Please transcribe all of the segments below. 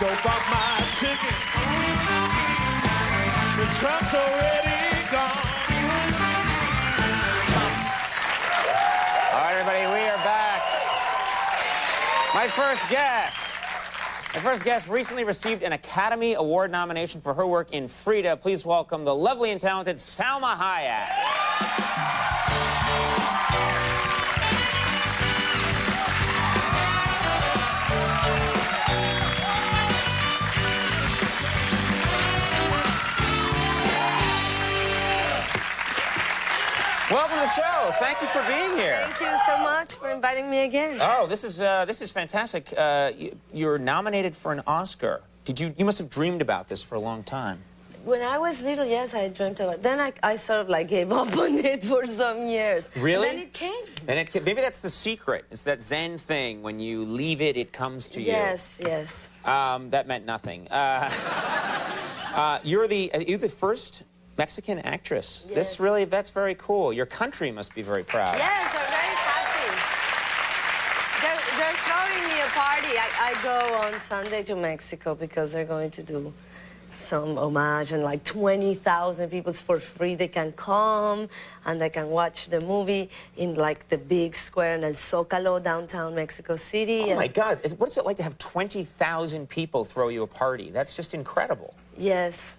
Don't buy my ticket. The truck's already gone. All right, everybody, we are back. My first guest recently received an Academy Award nomination for her work in Frida. Please welcome the lovely and talented Salma Hayek. Welcome to the show. Thank you for being here. Thank you so much for inviting me again. Oh, this is fantastic. You're nominated for an Oscar. You must have dreamed about this for a long time. When I was little, yes, I dreamt about it. Then I sort of like gave up on it for some years. Really? Then it came. Maybe that's the secret. It's that Zen thing. When you leave it, it comes to you. Yes, yes. That meant nothing. You're the first Mexican actress. Yes. That's very cool. Your country must be very proud. Yes, they're very happy. They're throwing me a party. I go on Sunday to Mexico because they're going to do some homage, and like 20,000 people for free. They can come and they can watch the movie in like the big square in El Zócalo, downtown Mexico City. Oh my God, what is it like to have 20,000 people throw you a party? That's just incredible. Yes.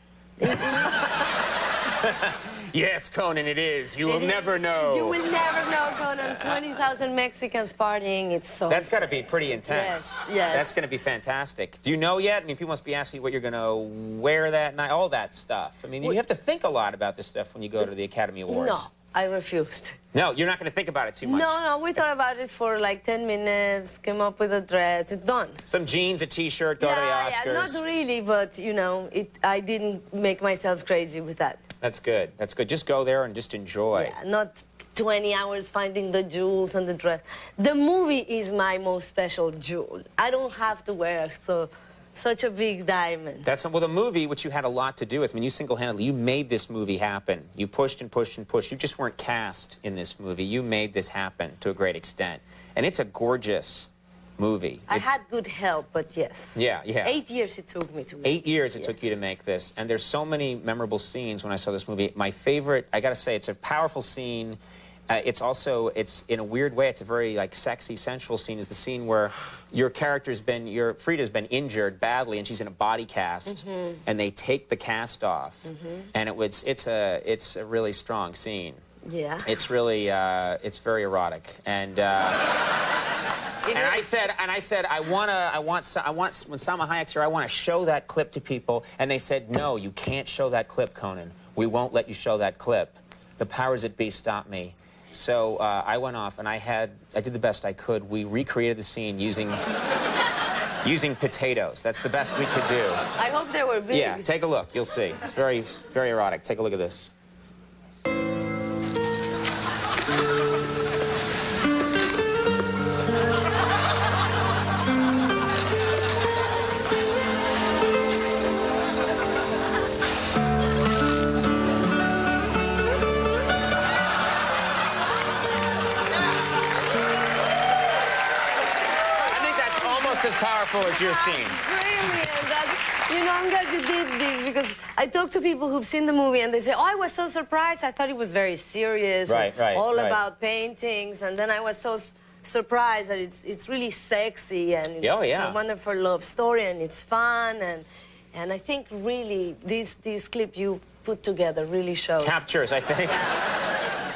Yes, Conan, it is. You will never know. You will never know, Conan. 20,000 Mexicans partying. It's so... That's got to be pretty intense. Yes, yes. That's going to be fantastic. Do you know yet? I mean, people must be asking you what you're going to wear that night, all that stuff. I mean, you have to think a lot about this stuff when you go to the Academy Awards. No, I refused. No, you're not going to think about it too much. No, we thought about it for like 10 minutes, came up with a dress, it's done. Some jeans, a T-shirt, go to the Oscars. Yeah, not really, but, you know, I didn't make myself crazy with that. That's good. That's good. Just go there and just enjoy. Yeah, not 20 hours finding the jewels and the dress. The movie is my most special jewel. I don't have to wear such a big diamond. Well, the movie, which you had a lot to do with, I mean, you single-handedly, you made this movie happen. You pushed and pushed and pushed. You just weren't cast in this movie. You made this happen to a great extent. And it's a gorgeous movie. I had good help, but yes. Yeah. 8 years it took me to make it. 8 years it took you to make this. And there's so many memorable scenes when I saw this movie. My favorite, I got to say, it's a powerful scene. It's in a weird way, it's a very like sexy, sensual scene, is the scene where your Frida's been injured badly and she's in a body cast, and they take the cast off. And it's a really strong scene. Yeah. It's really, it's very erotic. And I said, when Salma Hayek's here, I want to show that clip to people. And they said, no, you can't show that clip, Conan. We won't let you show that clip. The powers that be stopped me. So I went off and I did the best I could. We recreated the scene using potatoes. That's the best we could do. I hope they were big. Yeah, take a look. You'll see. It's very, very erotic. Take a look at this. As powerful as your scene. Brilliant. You know, I'm glad you did this because I talk to people who've seen the movie and they say, oh, I was so surprised. I thought it was very serious. All about paintings. And then I was so surprised that it's really sexy and it's a wonderful love story and it's fun. And I think really this clip you put together really shows. Captures, I think.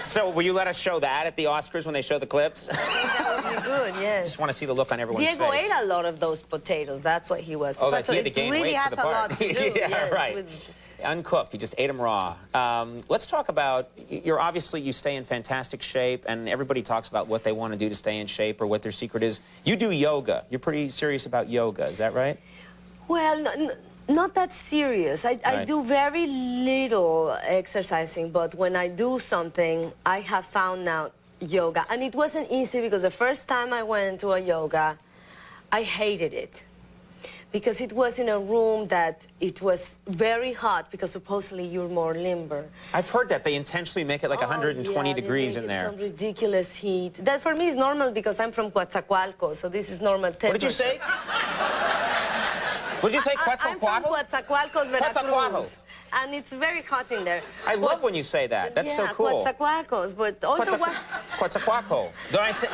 So will you let us show that at the Oscars when they show the clips? I think that would be good, yes. Just want to see the look on everyone's Diego face. ate a lot of those potatoes. That's what he was. Oh, so he had to gain really weight has for the a part. lot to do. Yeah, yes, right. Uncooked. He just ate them raw. Let's talk about, you stay in fantastic shape, and everybody talks about what they want to do to stay in shape or what their secret is. You do yoga. You're pretty serious about yoga. Is that right? Well, not that serious. I do very little exercising, but when I do something, I have found out yoga. And it wasn't easy because the first time I went to a yoga, I hated it. Because it was in a room that it was very hot because supposedly you're more limber. I've heard that. They intentionally make it like 120 degrees in there. Some ridiculous heat. That for me is normal because I'm from Coatzacoalcos, so this is normal temperature. What did you say? Would you say I'm from Quetzalcoatl? Coatzacoalcos, Veracruz. Quetzalcoatl. And it's very hot in there. I love when you say that. That's so cool. Coatzacoalcos, but also Quetzalcoatl. Did I say?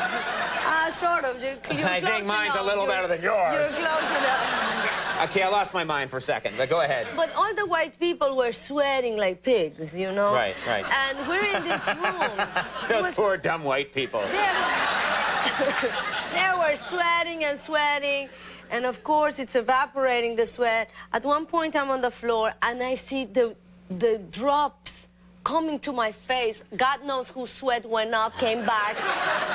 Sort of. I think mine's a little better than yours. You're close enough. Okay, I lost my mind for a second, but go ahead. But all the white people were sweating like pigs, you know? Right, right. And we're in this room. Those poor dumb white people. They were sweating and sweating. And of course, it's evaporating, the sweat. At one point, I'm on the floor, and I see the drops coming to my face. God knows whose sweat went up, came back,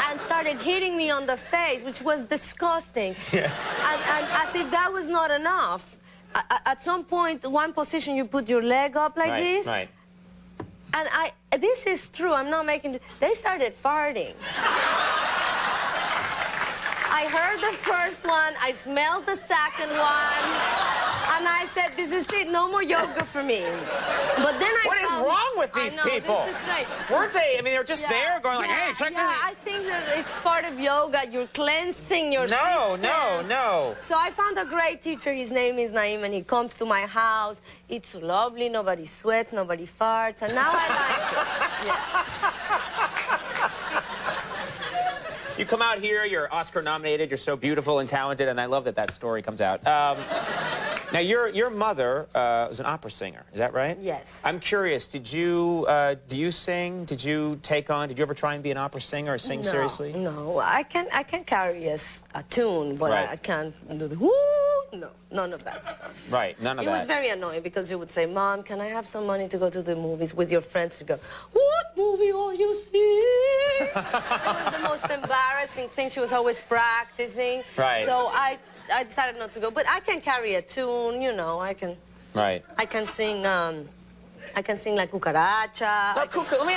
and started hitting me on the face, which was disgusting. Yeah. And as if that was not enough, at some point, one position, you put your leg up like this. Right. And this is true, I'm not making... They started farting. I heard the first one, I smelled the second one, and I said, this is it, no more yoga for me. But then What is wrong with these people? This is right. Weren't they? I mean, they were just there going like, hey, check this. I think that it's part of yoga. You're cleansing your system. No. So I found a great teacher. His name is Naim, and he comes to my house. It's lovely. Nobody sweats. Nobody farts. And now I like it. Yeah. You come out here, you're Oscar nominated, you're so beautiful and talented, and I love that that story comes out. Now, your mother was an opera singer, is that right? Yes. I'm curious, do you sing? Did you ever try and be an opera singer or sing seriously? No, I can carry a tune, but Right. I can't do the whoo. No, none of that stuff. Right, none of that. It was very annoying because you would say, Mom, can I have some money to go to the movies with your friends? To go, what movie are you seeing? It was the most embarrassing thing. She was always practicing. Right. So I decided not to go. But I can carry a tune, you know, I can... Right. I can sing La Cucaracha. Let me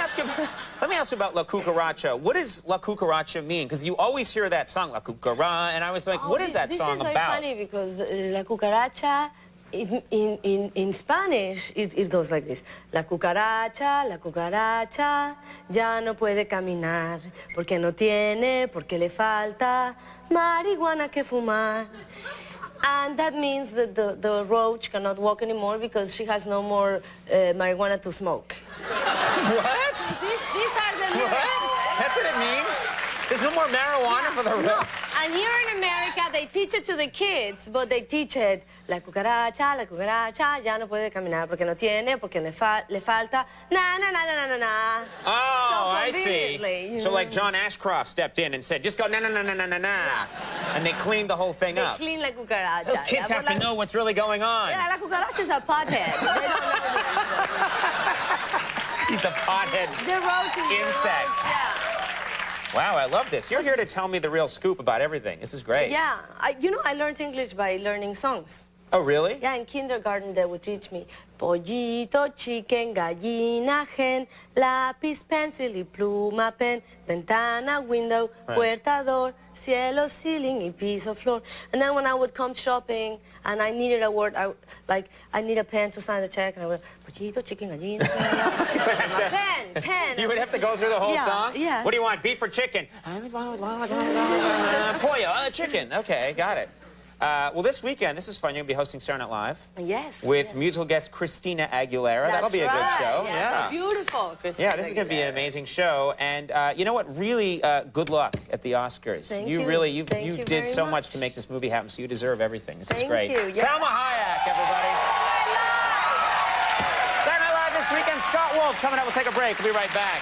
ask you about La Cucaracha. What does La Cucaracha mean? Because you always hear that song, La Cucaracha, and I was like, what is that song about? This is very funny because La Cucaracha, in Spanish, it goes like this. La cucaracha, ya no puede caminar, porque no tiene, porque le falta marihuana que fumar. And that means that the roach cannot walk anymore because she has no more marijuana to smoke. What? These are the lyrics. What? That's what it means? There's no more marijuana for the roach? No. And here in America, they teach it to the kids, but they teach it, la cucaracha, ya no puede caminar porque no tiene, porque le falta, na. Oh, so I see. So like John Ashcroft stepped in and said, just go na. And they cleaned the whole thing up. They clean la cucaracha. Those kids have to know what's really going on. Yeah, la cucaracha is a pothead. They don't know He's a pothead insect. Yeah. Wow, I love this. You're here to tell me the real scoop about everything. This is great. Yeah. I learned English by learning songs. Oh, really? Yeah, in kindergarten they would teach me pollito, chicken, gallina, hen, lápiz, pencil y pluma, pen, ventana, window, puerta, door, cielo, ceiling y piso, floor. And then when I would come shopping and I needed a word, I need a pen to sign the check, and I would, pollito, chicken, gallina, pen. You would have to go through the whole song? Yeah. What do you want, beef or chicken? Pollo, chicken. Okay, got it. Well, this weekend, this is fun. You're going to be hosting Saturday Night Live. Yes. With musical guest Christina Aguilera. That'll be a good show. Yeah. Beautiful, Christina. Yeah, this is going to be an amazing show. And you know what? Really, good luck at the Oscars. Thank you. you. Really, you Thank did you so very much to make this movie happen. So you deserve everything. This is great. Thank you. Yeah. Salma Hayek, everybody. Saturday Night Live this weekend. Scott Wolf coming up. We'll take a break. We'll be right back.